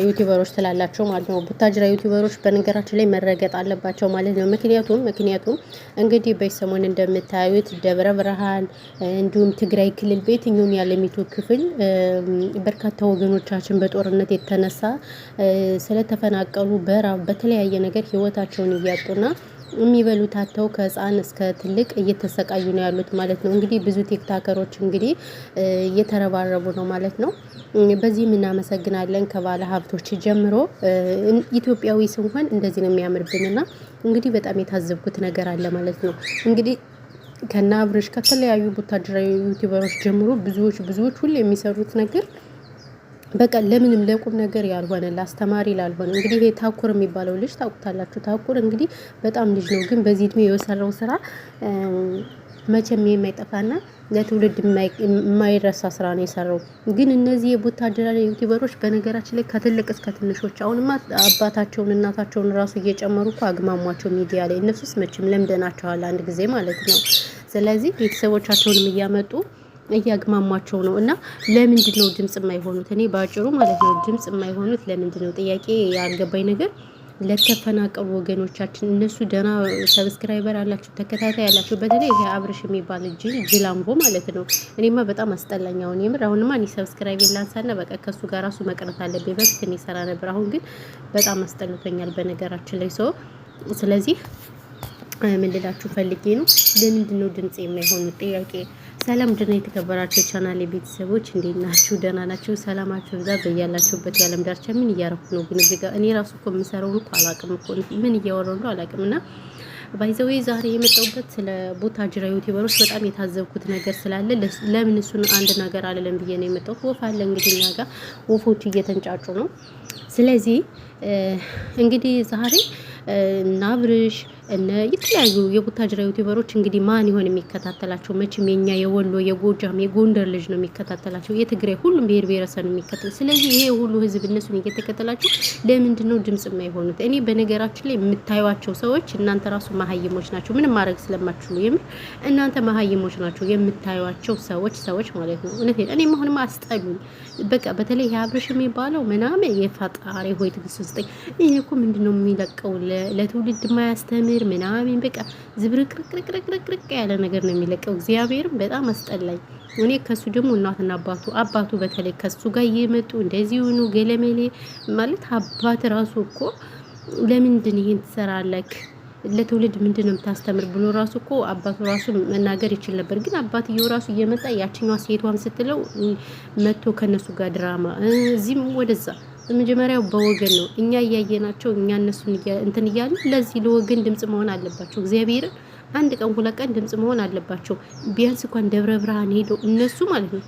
ዩቲዩበሮች ትላላቸው ማለት ነው። ቡታጅራ ዩቲዩበሮች በነገራችን ላይ መረገጥ አለባቸው ማለት ነው። ምክንያቱም እንግዲህ በሰሞን እንደምታዩት ደብረ ብርሃን እንዲሁም ትግራይ ክልል በየትኛውም ያለሚቱ ክፍል በርካታ ወገኖቻችን በጦርነት የተነሳ ስለተፈናቀሉ በራብ በተለያየ ነገር ህይወታቸውን እያጡና የሚበሉት አጥተው ከህፃን እስከ ትልቅ እየተሰቃዩ ነው ያሉት ማለት ነው። እንግዲህ ብዙ ቲክታከሮች እንግዲህ እየተረባረቡ ነው ማለት ነው። በዚህም እናመሰግናለን ከባለ ሀብቶች ጀምሮ ኢትዮጵያዊ ስንሆን እንደዚህ ነው የሚያምርብንና እንግዲህ በጣም የታዘብኩት ነገር አለ ማለት ነው። እንግዲህ ከና አብርሽ ከተለያዩ ቡታጅራዊ ዩቲዩበሮች ጀምሮ ብዙዎች ሁሉ የሚሰሩት ነገር በቃ ለምንም ለቁም ነገር ያልሆነ ለአስተማሪ ላልሆነ እንግዲህ ይሄ ታኩር የሚባለው ልጅ ታውቁታላችሁ። ታኩር እንግዲህ በጣም ልጅ ነው፣ ግን በዚህ እድሜ የሰራው ስራ መቼም የማይጠፋና ለትውልድ የማይረሳ ስራ ነው የሰራው። ግን እነዚህ የቡታጅራ ዩቲዩበሮች በነገራችን ላይ ከትልቅ እስከ ትንሾች አሁንማ አባታቸውን እናታቸውን ራሱ እየጨመሩ እኮ አግማሟቸው ሚዲያ ላይ። እነሱስ መቼም ለምደናቸዋል አንድ ጊዜ ማለት ነው። ስለዚህ ቤተሰቦቻቸውንም እያመጡ እያግማሟቸው ነው። እና ለምንድን ነው ድምጽ የማይሆኑት? እኔ ባጭሩ ማለት ነው ድምጽ የማይሆኑት ለምንድን ነው? ጥያቄ ያልገባኝ ነገር ለተፈናቀሉ ወገኖቻችን እነሱ ደህና ሰብስክራይበር አላችሁ፣ ተከታታይ አላችሁ። በተለይ ይሄ አብርሽ የሚባል ጅላምቦ ማለት ነው። እኔማ በጣም አስጠላኝ። አሁን የምር አሁንማ እኔ ሰብስክራይብ ላንሳና በቃ ከሱ ጋር ራሱ መቅረት አለብኝ። በፊት እኔ ሰራ ነበር፣ አሁን ግን በጣም አስጠልቶኛል በነገራችን ላይ ሰው። ስለዚህ ምን ልላችሁ ፈልጌ ነው፣ ለምንድን ነው ድምጽ የማይሆኑት? ጥያቄ። ሰላም ደህና የተከበራችሁ ቻናል ቤተሰቦች እንዴት ናችሁ? ደህና ናችሁ? ሰላማችሁ ብዛ በያላችሁበት የዓለም ዳርቻ። ምን እያረኩ ነው ግን እዚህ ጋር እኔ ራሱ እኮ የምሰራውን እኮ አላውቅም እኮ ምን እያወራሁ ነው አላውቅምና ባይዘዌ ዛሬ የመጣሁበት ስለ ቡታጅራ ዩቲዩበሮች በጣም የታዘብኩት ነገር ስላለ ለምን እሱን አንድ ነገር አለለም ብዬ ነው የመጣሁት። ወፍ አለ እንግዲህ እኛ ጋር ወፎች እየተንጫጩ ነው። ስለዚህ እንግዲህ ዛሬ እና አብርሽ እነ የተለያዩ የቡታጅራ ዩቲዩበሮች እንግዲህ ማን ይሆን የሚከታተላቸው? መቼም የኛ የወሎ የጎጃም የጎንደር ልጅ ነው የሚከታተላቸው። የትግራይ ሁሉም ብሔር ብሔረሰብ ነው የሚከታተል። ስለዚህ ይሄ ሁሉ ህዝብ እነሱን እየተከተላቸው ለምንድን ነው ድምጽ የማይሆኑት? እኔ በነገራችን ላይ የምታዩዋቸው ሰዎች እናንተ ራሱ መሀይሞች ናቸው። ምንም ማድረግ ስለማትችሉ የምር እናንተ መሀይሞች ናቸው የምታዩዋቸው ሰዎች ማለት ነው። እውነቴን እኔ አሁንማ አስጠሉኝ በቃ። በተለይ የአብርሽ የሚባለው ምናምን የፈጣሪ ሆይ ትግስት ስጠኝ። ይሄ እኮ ምንድነው የሚለቀው ለትውልድ የማያስተምር ምናምን በቃ ዝብርቅርቅርቅርቅርቅ ያለ ነገር ነው የሚለቀው። እግዚአብሔርም በጣም አስጠላኝ። እኔ ከሱ ደግሞ እናትና አባቱ በተለይ ከሱ ጋር እየመጡ እንደዚህ ሆኖ ገለመሌ ማለት አባት ራሱ እኮ ለምንድን ይሄን ትሰራለክ ለትውልድ ምንድን ነው የምታስተምር ብሎ ራሱ እኮ አባቱ ራሱ መናገር ይችል ነበር። ግን አባትየው ራሱ እየመጣ ያችኛዋ ሴቷም ስትለው መጥቶ ከነሱ ጋር ድራማ እዚህም ወደዛ። በመጀመሪያው በወገን ነው እኛ እያየናቸው እኛ እነሱን እንትን እያልን ለዚህ ለወገን ድምጽ መሆን አለባቸው። እግዚአብሔርን አንድ ቀን ሁለት ቀን ድምጽ መሆን አለባቸው። ቢያንስ እንኳን ደብረ ብርሃን ሄደው እነሱ ማለት ነው።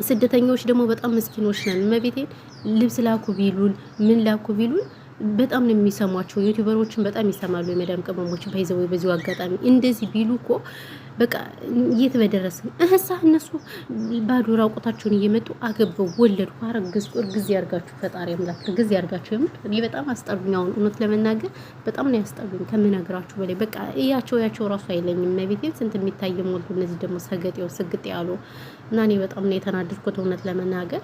ስደተኞች ደግሞ በጣም ምስኪኖች ነን። መቤቴን ልብስ ላኩ ቢሉን ምን ላኩ ቢሉን በጣም ነው የሚሰሟቸው። ዩቲዩበሮችን በጣም ይሰማሉ። የመዳም ቅመሞች ባይዘው በዚሁ አጋጣሚ እንደዚህ ቢሉ እኮ በቃ የት በደረስን እህሳ። እነሱ ባዶ ራቁታቸውን እየመጡ አገበው ወለዱ አረገዝኩ። እርግዝ ያርጋችሁ ፈጣሪ አምላክ እርግዝ ያርጋችሁ። የምር እኔ በጣም አስጠሉኝ። አሁን እውነት ለመናገር በጣም ነው ያስጠሉኝ ከምነግራችሁ በላይ። በቃ ያቸው ራሱ አይለኝም። ነቢቴን ስንት የሚታይ ሞልቶ እነዚህ ደግሞ ሰገጤው ስግጥ ያሉ እና እኔ በጣም ነው የተናደድኩት እውነት ለመናገር።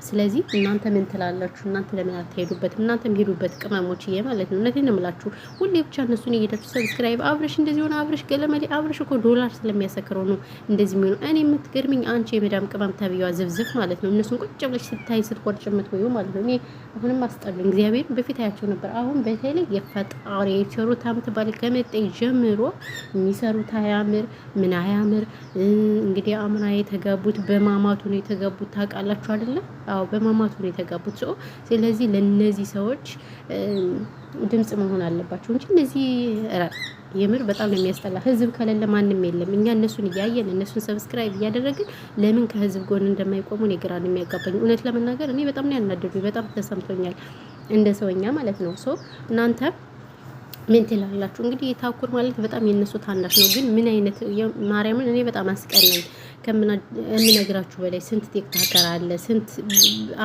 ስለዚህ እናንተ ምን ትላላችሁ? እናንተ ለምን አትሄዱበትም? እናንተም ሄዱበት ቅመሞችዬ ማለት ነው። እውነቴን ነው የምላችሁ። ሁሌ ብቻ እነሱን እየሄዳችሁ ሰብስክራይብ አብርሽ እንደዚህ ሆነ አብርሽ ገለመሌ። አብርሽ እኮ ዶላር ስለሚያሰክረው ነው እንደዚህ የሚሆነው። እኔ የምትገርምኝ አንቺ የመዳም ቅመም ተብያዋ ዝብዝፍ ማለት ነው። እነሱን ቁጭ ብለሽ ስታይ ስትቆርጭ የምትወዩ ማለት ነው። እኔ አሁንም አስጠሉኝ። እግዚአብሔር በፊት አያቸው ነበር። አሁን በተለይ የፈጣሪ የቸሩት አመት ባል ከመጣ ጀምሮ የሚሰሩት አያምር ምን አያምር። እንግዲህ አምና የተጋቡት በማማቱ ነው የተጋቡት። ታውቃላችሁ አይደለ? አዎ በማማቱ ነው የተጋቡት ሰው። ስለዚህ ለነዚህ ሰዎች ድምጽ መሆን አለባቸው እንጂ እነዚህ የምር በጣም ነው የሚያስጠላ። ህዝብ ከሌለ ማንም የለም። እኛ እነሱን እያየን እነሱን ሰብስክራይብ እያደረግን ለምን ከህዝብ ጎን እንደማይቆሙ እኔ ግራ ነው የሚያጋባኝ። እውነት ለመናገር እኔ በጣም ነው ያናደዱኝ። በጣም ተሰምቶኛል እንደ ሰውኛ ማለት ነው። ሶ እናንተ ምን ትላላችሁ? እንግዲህ የታኩር ማለት በጣም የነሱ ታናሽ ነው። ግን ምን አይነት ማርያምን እኔ በጣም አስቀናኝ ከምነግራችሁ በላይ። ስንት ቲክታከር አለ ስንት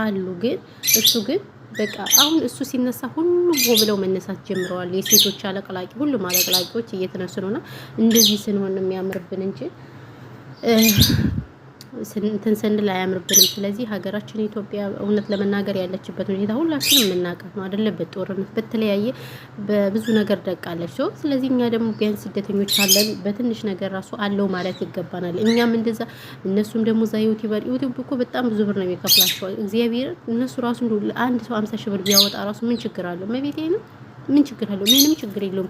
አሉ። ግን እሱ ግን በቃ አሁን እሱ ሲነሳ ሁሉም ብለው መነሳት ጀምረዋል። የሴቶች አለቅላቂ ሁሉም አለቅላቂዎች እየተነሱ ነውና እንደዚህ ስንሆን የሚያምርብን እንጂ እንትን ስንል አያምርብንም። ስለዚህ ሀገራችን ኢትዮጵያ እውነት ለመናገር ያለችበት ሁኔታ ሁላችንም የምናውቃት ነው አይደለ? በጦርነት በተለያየ በብዙ ነገር ደቃለች። ስለዚህ እኛ ደግሞ ቢያንስ ስደተኞች አለን፣ በትንሽ ነገር ራሱ አለው ማለት ይገባናል። እኛም እንደዛ እነሱም ደግሞ እዛ ዩቲዩብ እኮ በጣም ብዙ ብር ነው የሚከፍላቸው። እግዚአብሔር እነሱ ራሱ አንድ ሰው 50 ሺህ ብር ቢያወጣ ራሱ ምን ችግር አለው? መቤቴ ነው ምን ችግር አለው? ምንም ችግር የለውም።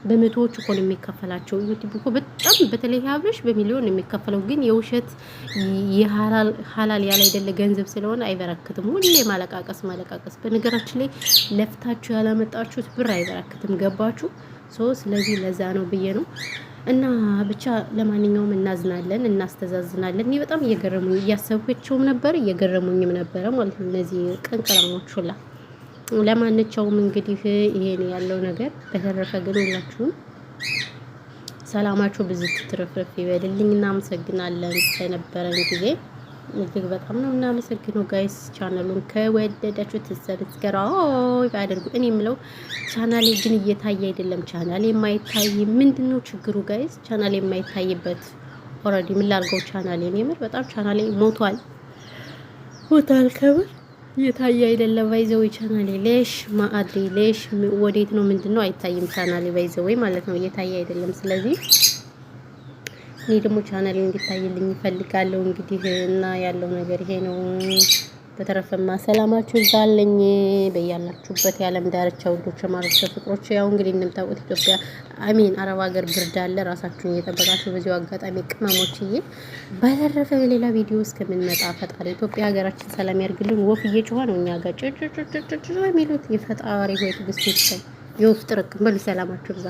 በመቶዎች እኮ ነው የሚከፈላቸው። ዩቲዩብ እኮ በጣም በተለይ አብረሽ በሚሊዮን ነው የሚከፈለው። ግን የውሸት ሀላል ያለ አይደለ ገንዘብ ስለሆነ አይበረክትም። ሁሌ ማለቃቀስ። በነገራችን ላይ ለፍታችሁ ያላመጣችሁት ብር አይበረክትም። ገባችሁ? ስለዚህ ለዛ ነው ብዬ ነው። እና ብቻ ለማንኛውም እናዝናለን፣ እናስተዛዝናለን። እኔ በጣም እየገረሙኝ እያሰብኳቸውም ነበር እየገረሙኝም ነበረ ማለት ነው እነዚህ ቀንቀላሞች ሁላ። ለማንኛውም እንግዲህ ይሄን ያለው ነገር። በተረፈ ግን ሁላችሁም ሰላማችሁ ብዙ ትርፍርፍ ይበልልኝ። እናመሰግናለን ስለነበረን ጊዜ እጅግ በጣም ነው እናመሰግነው። ጋይስ ቻናሉን ከወደዳችሁት ሰብስክራይብ አድርጉ። እኔ የምለው ቻናሌ ግን እየታየ አይደለም። ቻናሌ የማይታይ ምንድነው ችግሩ ጋይስ? ቻናሌ የማይታይበት ኦልሬዲ ምን ላድርገው? ቻናሌን የምር በጣም ቻናሌ ሞቷል ከብር እየታየ አይደለም። ባይዘው ቻናሌ ሌሽ ማአድሪ ሌሽ ወዴት ነው ምንድነው? አይታይም ቻናሌ ባይዘው ማለት ነው እየታየ አይደለም። ስለዚህ እኔ ደግሞ ቻናሌ እንዲታይልኝ እፈልጋለሁ እንግዲህ እና ያለው ነገር ይሄ ነው። በተረፈማ ሰላማችሁ ይዛልኝ በያላችሁበት የዓለም ዳርቻ ውዶች ማረፍ ፍቅሮች። ያው እንግዲህ እንደምታውቁት ኢትዮጵያ አረብ ሀገር ብርድ አለ። ራሳችሁን እየጠበቃችሁ በዚሁ አጋጣሚ ቅመሞችዬ። በተረፈ በሌላ ቪዲዮ እስከምንመጣ ፈጣሪ ኢትዮጵያ ሀገራችን ሰላም ያርግልን። ወፍ እየጮኸ ነው እኛ ጋር ጭጭጭጭ የሚሉት። የፈጣሪ ሆይ ትዕግስት ይስጠን። የወፍ ጥርቅም በሉ። ሰላማችሁ ይብዛ።